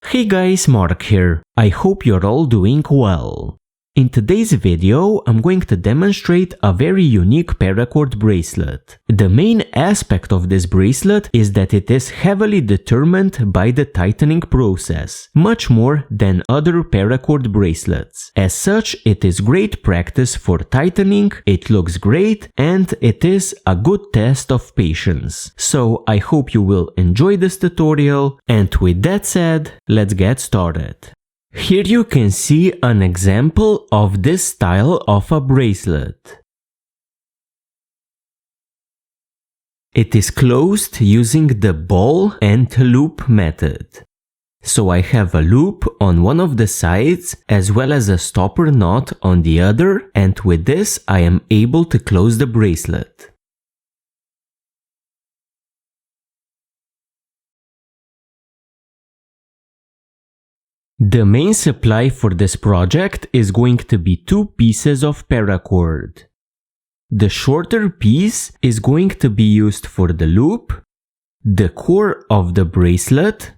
Hey guys, Mark here. I hope you're all doing well. In today's video, I'm going to demonstrate a very unique paracord bracelet. The main aspect of this bracelet is that it is heavily determined by the tightening process, much more than other paracord bracelets. As such, it is great practice for tightening, it looks great, and it is a good test of patience. So I hope you will enjoy this tutorial, and with that said, let's get started. Here you can see an example of this style of a bracelet. It is closed using the ball and loop method. So I have a loop on one of the sides as well as a stopper knot on the other, and with this I am able to close the bracelet. The main supply for this project is going to be 2 pieces of paracord. The shorter piece is going to be used for the loop, the core of the bracelet,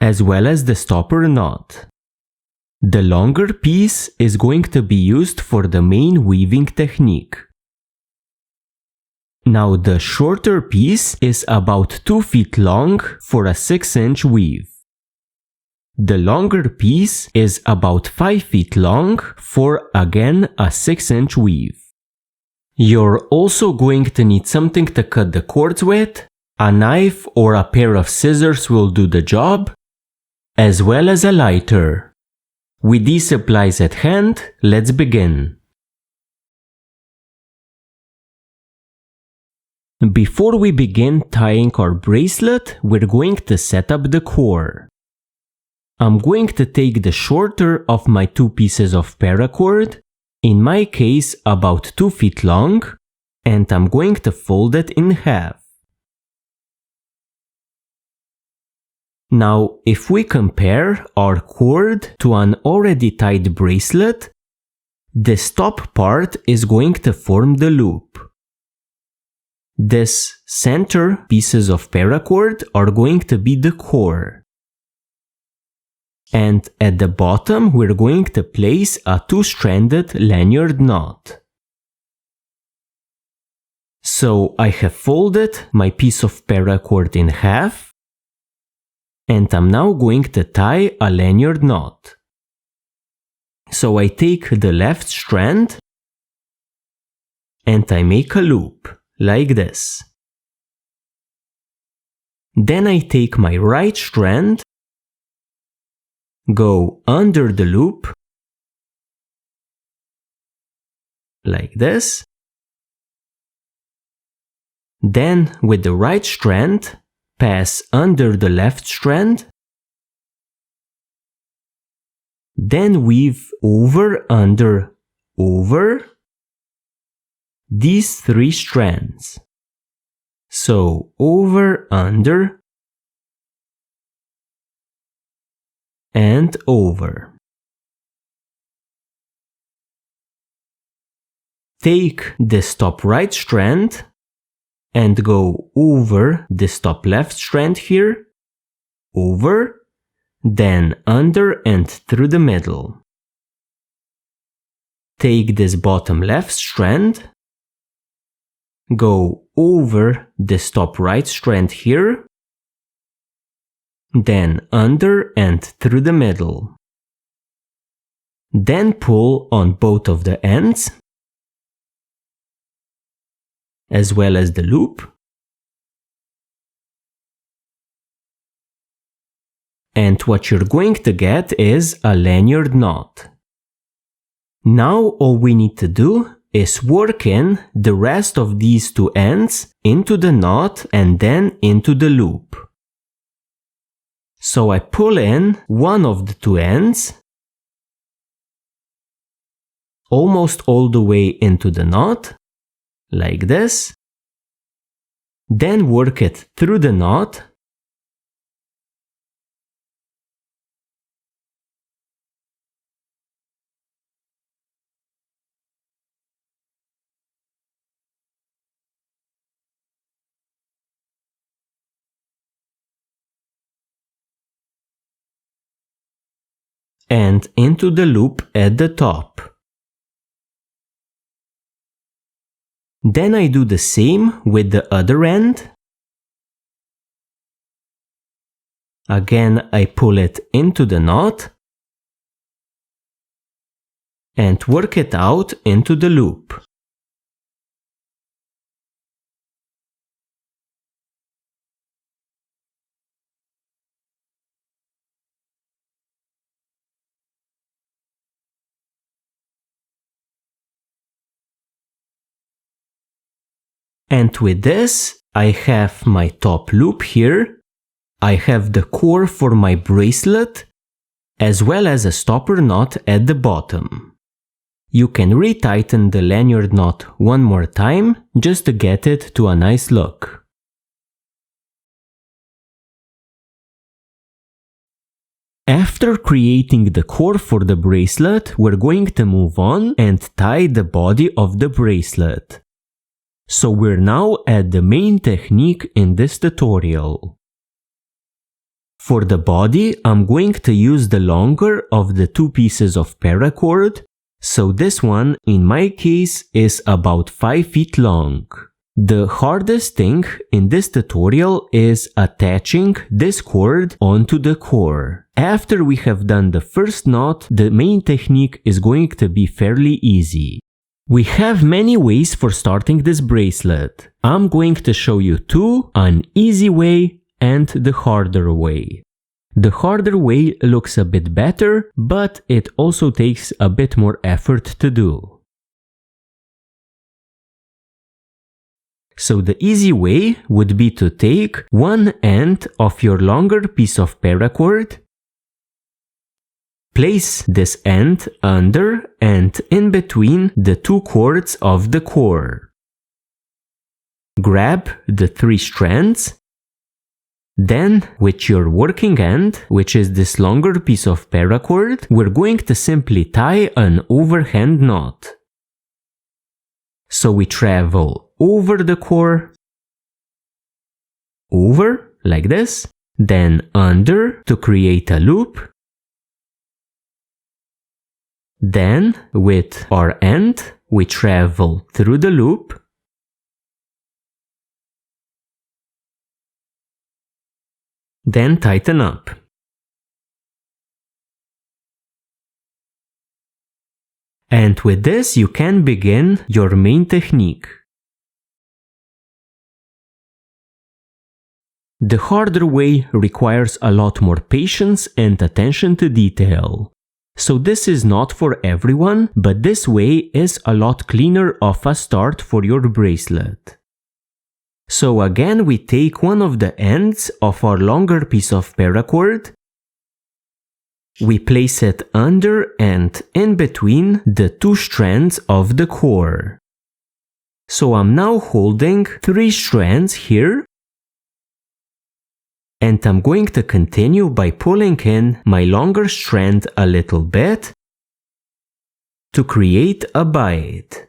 as well as the stopper knot. The longer piece is going to be used for the main weaving technique. Now the shorter piece is about 2 feet long for a 6-inch weave. The longer piece is about 5 feet long for, again, a 6-inch weave. You're also going to need something to cut the cords with. A knife or a pair of scissors will do the job, as well as a lighter. With these supplies at hand, let's begin. Before we begin tying our bracelet, we're going to set up the core. I'm going to take the shorter of my 2 pieces of paracord, in my case about 2 feet long, and I'm going to fold it in half. Now, if we compare our cord to an already tied bracelet, this top part is going to form the loop. This center pieces of paracord are going to be the core. And at the bottom we're going to place a 2-stranded lanyard knot. So I have folded my piece of paracord in half, and I'm now going to tie a lanyard knot. So I take the left strand and I make a loop, like this. Then I take my right strand, go under the loop, like this. Then with the right strand, pass under the left strand. Then weave over, under, over these 3 strands. So over, under, and over. Take this top right strand and go over this top left strand here, over, then under and through the middle. Take this bottom left strand, go over this top right strand here, then under and through the middle. Then pull on both of the ends, as well as the loop, and what you're going to get is a lanyard knot. Now all we need to do is work in the rest of these 2 ends into the knot and then into the loop. So I pull in one of the 2 ends, almost all the way into the knot, like this. Then work it through the knot, and into the loop at the top. Then I do the same with the other end. Again, I pull it into the knot and work it out into the loop. And with this, I have my top loop here, I have the core for my bracelet, as well as a stopper knot at the bottom. You can retighten the lanyard knot one more time, just to get it to a nice look. After creating the core for the bracelet, we're going to move on and tie the body of the bracelet. So we're now at the main technique in this tutorial. For the body, I'm going to use the longer of the two pieces of paracord, so this one, in my case, is about 5 feet long. The hardest thing in this tutorial is attaching this cord onto the core. After we have done the first knot, the main technique is going to be fairly easy. We have many ways for starting this bracelet. I'm going to show you two, an easy way and the harder way. The harder way looks a bit better, but it also takes a bit more effort to do. So the easy way would be to take one end of your longer piece of paracord, place this end under and in between the two cords of the core. Grab the 3 strands. Then, with your working end, which is this longer piece of paracord, we're going to simply tie an overhand knot. So we travel over the core, over, like this, then under to create a loop. Then, with our end, we travel through the loop, then tighten up. And with this, you can begin your main technique. The harder way requires a lot more patience and attention to detail. So this is not for everyone, but this way is a lot cleaner of a start for your bracelet. So again, we take one of the ends of our longer piece of paracord, we place it under and in between the 2 strands of the core. So I'm now holding 3 strands here, and I'm going to continue by pulling in my longer strand a little bit to create a bite,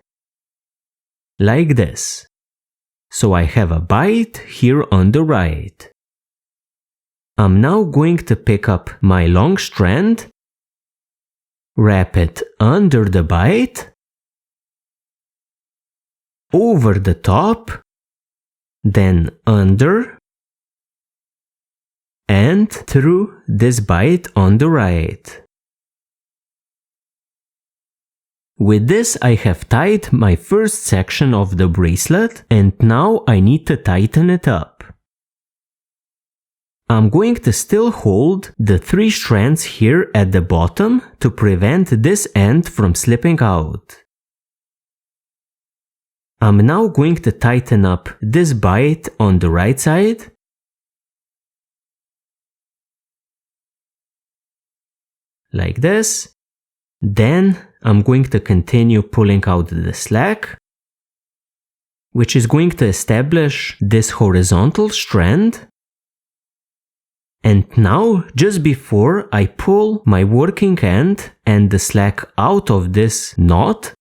like this. So I have a bite here on the right. I'm now going to pick up my long strand, wrap it under the bite, over the top, then under, and through this bite on the right. With this, I have tied my first section of the bracelet, and now I need to tighten it up. I'm going to still hold the 3 strands here at the bottom to prevent this end from slipping out. I'm now going to tighten up this bite on the right side, like this. Then I'm going to continue pulling out the slack, which is going to establish this horizontal strand. And now, just before I pull my working end and the slack out of this knot,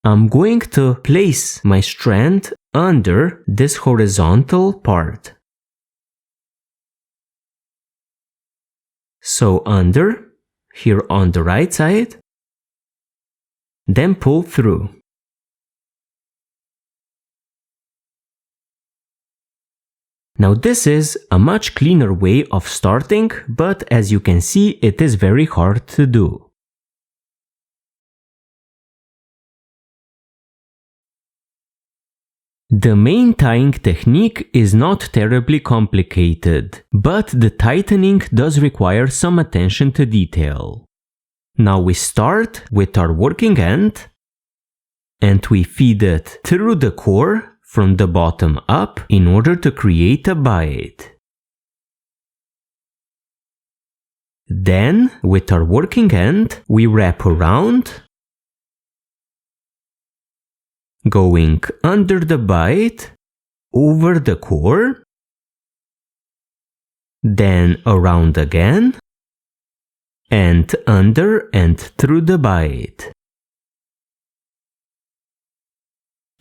I'm going to place my strand under this horizontal part. So under, here on the right side, then pull through. Now this is a much cleaner way of starting, but as you can see, it is very hard to do. The main tying technique is not terribly complicated, but the tightening does require some attention to detail. Now we start with our working end, and we feed it through the core from the bottom up in order to create a bite. Then, with our working end, we wrap around, going under the bite, over the core, then around again, and under and through the bite.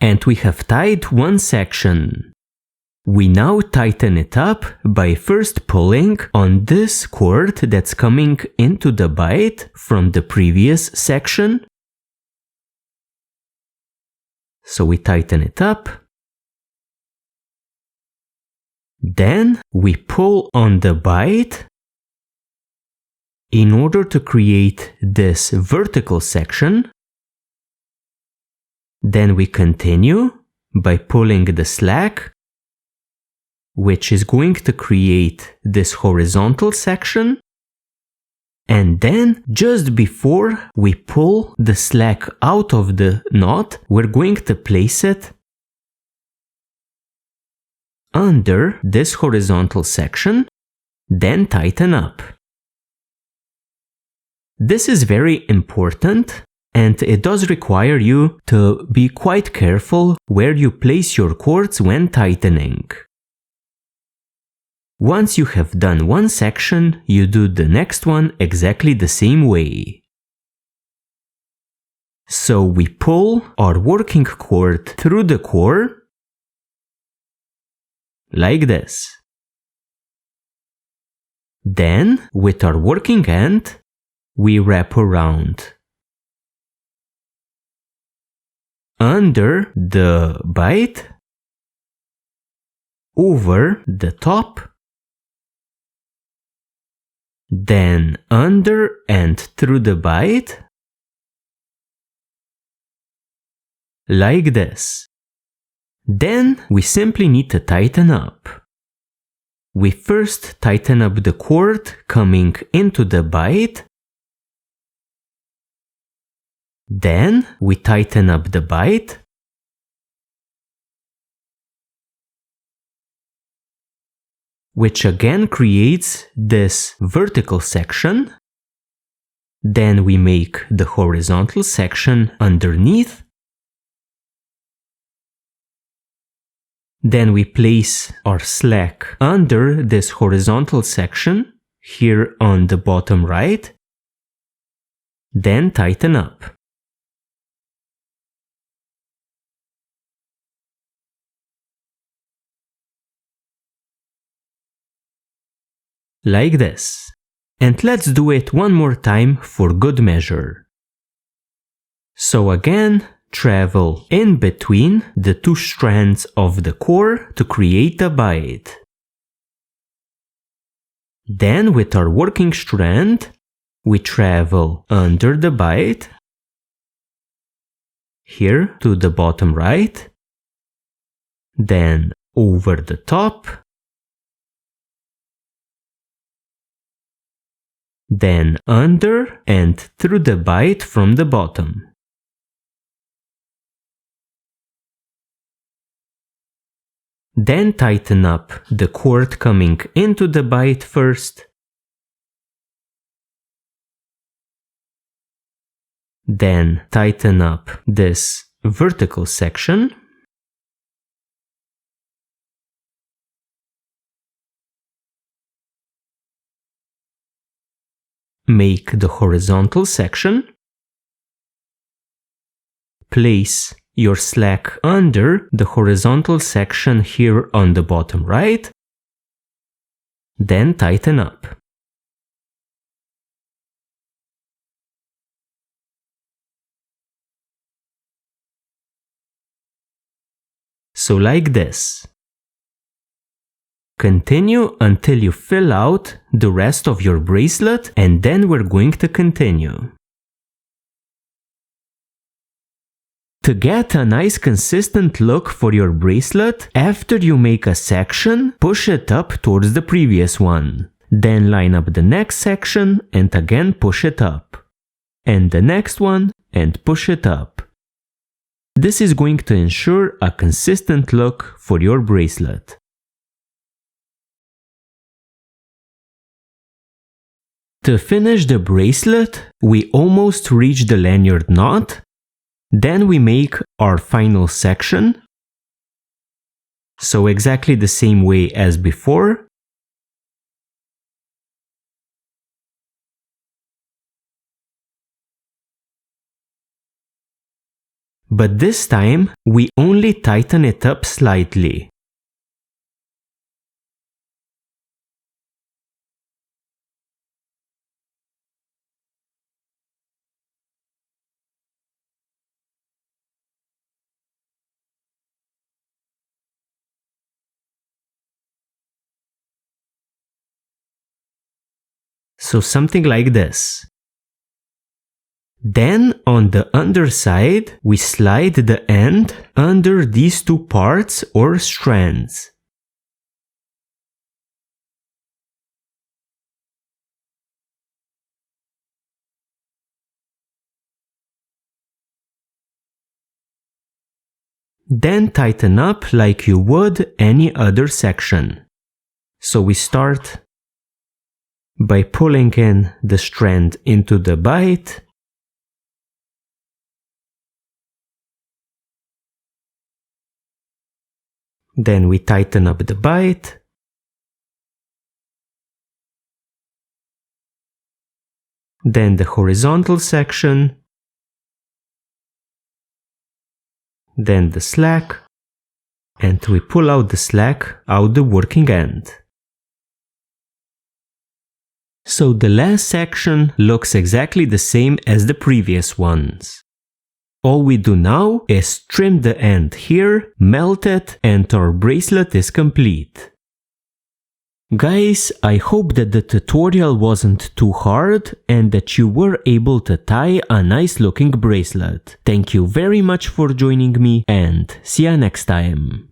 And we have tied one section. We now tighten it up by first pulling on this cord that's coming into the bite from the previous section. So we tighten it up. Then we pull on the bite in order to create this vertical section. Then we continue by pulling the slack, which is going to create this horizontal section. And then, just before we pull the slack out of the knot, we're going to place it under this horizontal section, then tighten up. This is very important, and it does require you to be quite careful where you place your cords when tightening. Once you have done one section, you do the next one exactly the same way. So we pull our working cord through the core, like this. Then, with our working end, we wrap around. Under the bite, over the top, then under and through the bite, like this. Then we simply need to tighten up. We first tighten up the cord coming into the bite, then we tighten up the bite, which again creates this vertical section. Then we make the horizontal section underneath. Then we place our slack under this horizontal section, here on the bottom right. Then tighten up. Like this. And let's do it one more time for good measure. So again, travel in between the two strands of the core to create a bite. Then with our working strand, we travel under the bite, here to the bottom right, then over the top, then under and through the bite from the bottom. Then tighten up the cord coming into the bite first. Then tighten up this vertical section. Make the horizontal section. Place your slack under the horizontal section here on the bottom right. Then tighten up. So like this. Continue until you fill out the rest of your bracelet, and then we're going to continue. To get a nice consistent look for your bracelet, after you make a section, push it up towards the previous one. Then line up the next section and again push it up. And the next one and push it up. This is going to ensure a consistent look for your bracelet. To finish the bracelet, we almost reach the lanyard knot. Then we make our final section. So exactly the same way as before. But this time, we only tighten it up slightly. So something like this. Then on the underside, we slide the end under these two parts or strands. Then tighten up like you would any other section. So we start by pulling in the strand into the bite. Then we tighten up the bite. Then the horizontal section. Then the slack. And we pull out the slack out the working end. So the last section looks exactly the same as the previous ones. All we do now is trim the end here, melt it, and our bracelet is complete. Guys, I hope that the tutorial wasn't too hard and that you were able to tie a nice looking bracelet. Thank you very much for joining me and see ya next time.